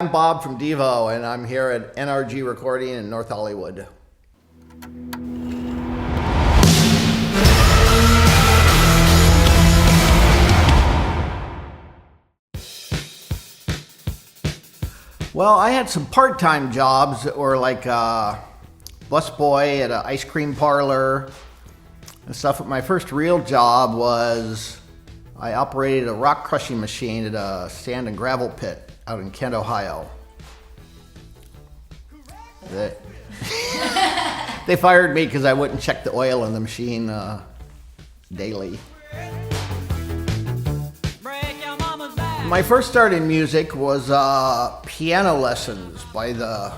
I'm Bob from DEVO, and I'm here at NRG Recording in North Hollywood. Well, I had some part-time jobs that were like busboy at an ice cream parlor and stuff. But my first real job was I operated a rock crushing machine at a sand and gravel pit out in Kent, Ohio. They fired me because I wouldn't check the oil in the machine daily. My first start in music was piano lessons by the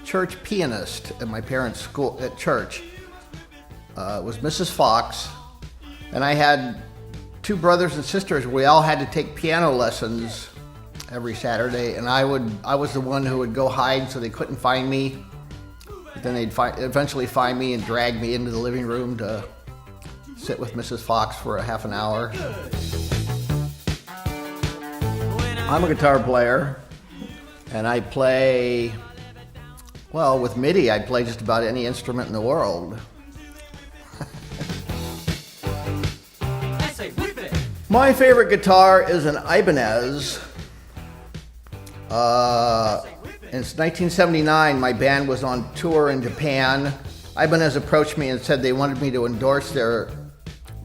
church pianist at my parents' school at church. It was Mrs. Fox, and I had two brothers and sisters. We all had to take piano lessons every Saturday, and I was the one who would go hide so they couldn't find me. But then they'd eventually find me and drag me into the living room to sit with Mrs. Fox for a half an hour. I'm a guitar player, and I play, well, with MIDI, I play just about any instrument in the world. My favorite guitar is an Ibanez. Since 1979, my band was on tour in Japan. Ibanez approached me and said they wanted me to endorse their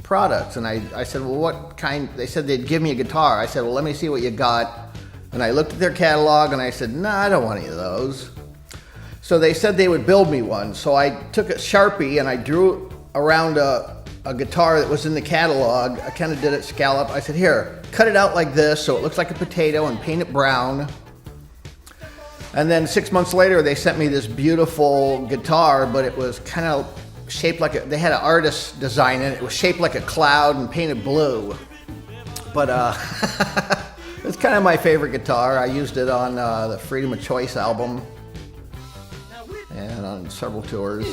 products. And I said, well, what kind? They said they'd give me a guitar. I said, well, let me see what you got. And I looked at their catalog and I said, no, I don't want any of those. So they said they would build me one. So I took a Sharpie and I drew around a guitar that was in the catalog. I kind of did it scallop. I said, here, cut it out like this so it looks like a potato and paint it brown. And then 6 months later, they sent me this beautiful guitar, but it was kind of shaped like they had an artist design it. It was shaped like a cloud and painted blue. But it's kind of my favorite guitar. I used it on the Freedom of Choice album and on several tours.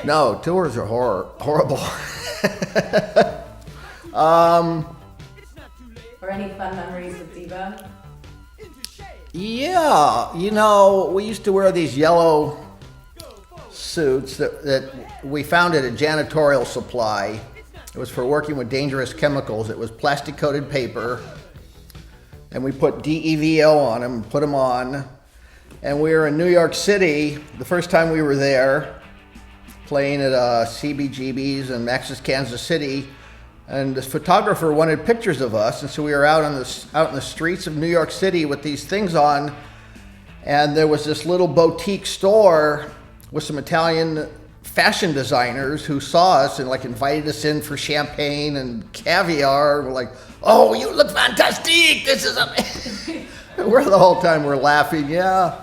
No, tours are horrible. Or any fun memories with DEVO? Yeah, you know, we used to wear these yellow suits that we found at a janitorial supply. It was for working with dangerous chemicals. It was plastic coated paper, and we put DEVO on them, put them on. And we were in New York City the first time we were there, playing at CBGB's in Max's Kansas City. And this photographer wanted pictures of us, and so we were out in the streets of New York City with these things on, and there was this little boutique store with some Italian fashion designers who saw us and like invited us in for champagne and caviar. We're like, oh, you look fantastic! This is amazing. We're the whole time we're laughing, yeah.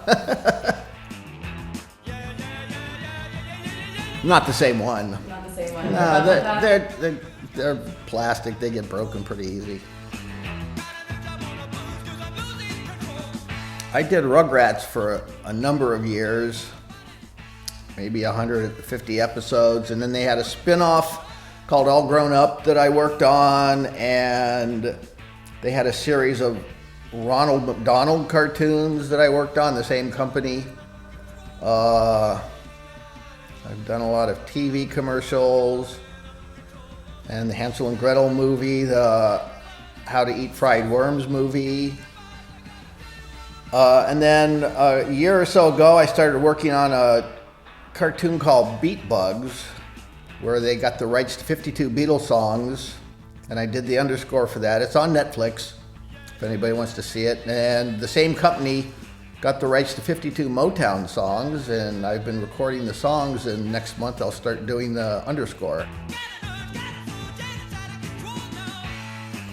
Not the same one. Not the same one. No, they're plastic. They get broken pretty easy. I did Rugrats for a number of years, maybe 150 episodes, and then they had a spin-off called All Grown Up that I worked on, and they had a series of Ronald McDonald cartoons that I worked on, the same company. I've done a lot of TV commercials and the Hansel and Gretel movie, the How to Eat Fried Worms movie. And then a year or so ago, I started working on a cartoon called Beat Bugs, where they got the rights to 52 Beatles songs, and I did the underscore for that. It's on Netflix, if anybody wants to see it. And the same company got the rights to 52 Motown songs, and I've been recording the songs, and next month I'll start doing the underscore.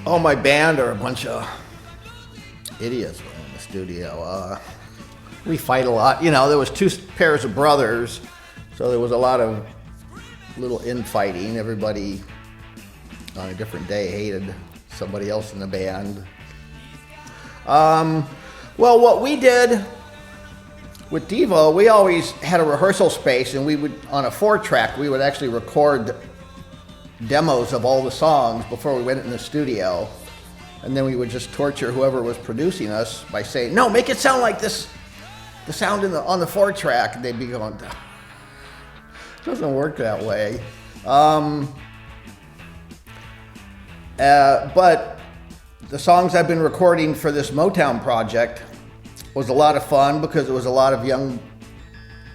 Oh, my band are a bunch of idiots in the studio. We fight a lot. You know, there was two pairs of brothers, so there was a lot of little infighting. Everybody on a different day hated somebody else in the band. Well, what we did with DEVO, we always had a rehearsal space, and we would, on a 4-track, we would actually record demos of all the songs before we went in the studio. And then we would just torture whoever was producing us by saying, no, make it sound like this, the sound on the 4-track. And they'd be going, it doesn't work that way. But the songs I've been recording for this Motown project was a lot of fun because it was a lot of young,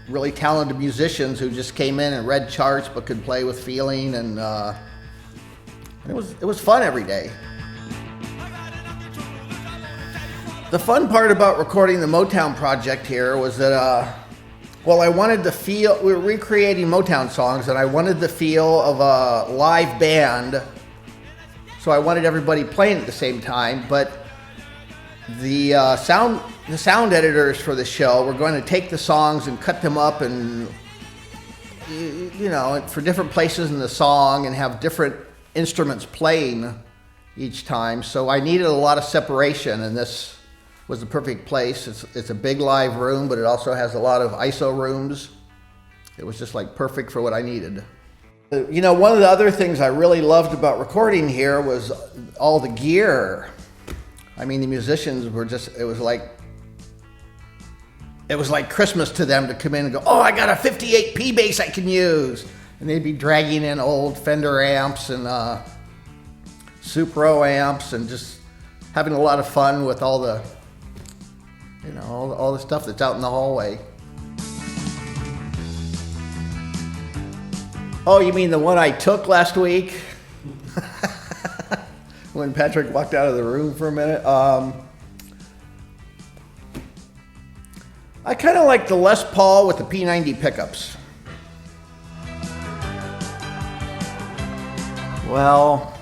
really talented musicians who just came in and read charts but could play with feeling, and it was fun every day. The fun part about recording the Motown project here was that, I wanted the feel, we were recreating Motown songs, and I wanted the feel of a live band, so I wanted everybody playing at the same time, but the sound editors for the show were going to take the songs and cut them up and, for different places in the song and have different instruments playing each time, so I needed a lot of separation, and this was the perfect place. It's a big live room, but it also has a lot of ISO rooms. It was just like perfect for what I needed. One of the other things I really loved about recording here was all the gear. I mean, the musicians were just, it was like Christmas to them to come in and go, oh, I got a 58 P bass I can use. And they'd be dragging in old Fender amps and Supro amps and just having a lot of fun with all the, all the stuff that's out in the hallway. Oh, you mean the one I took last week? When Patrick walked out of the room for a minute. I kind of like the Les Paul with the P90 pickups. Well,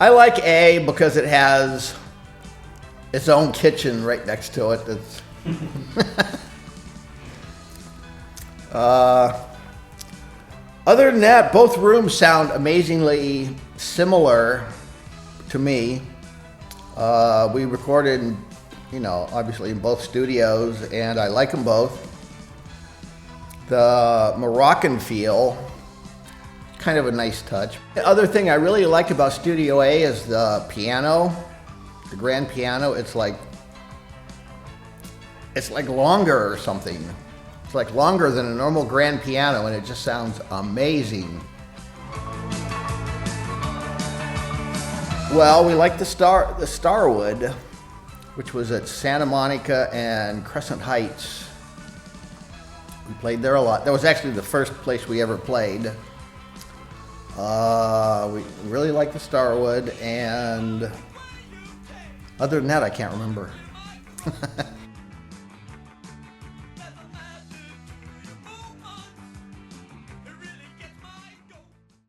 I like A because it has its own kitchen right next to it. That's other than that, both rooms sound amazingly similar to me. We recorded, obviously in both studios, and I like them both. The Moroccan feel, kind of a nice touch. The other thing I really like about Studio A is the piano, the grand piano. It's like longer or something. It's like longer than a normal grand piano, and it just sounds amazing. Well, we like the Starwood, which was at Santa Monica and Crescent Heights. We played there a lot. That was actually the first place we ever played. We really like the Starwood, and other than that, I can't remember.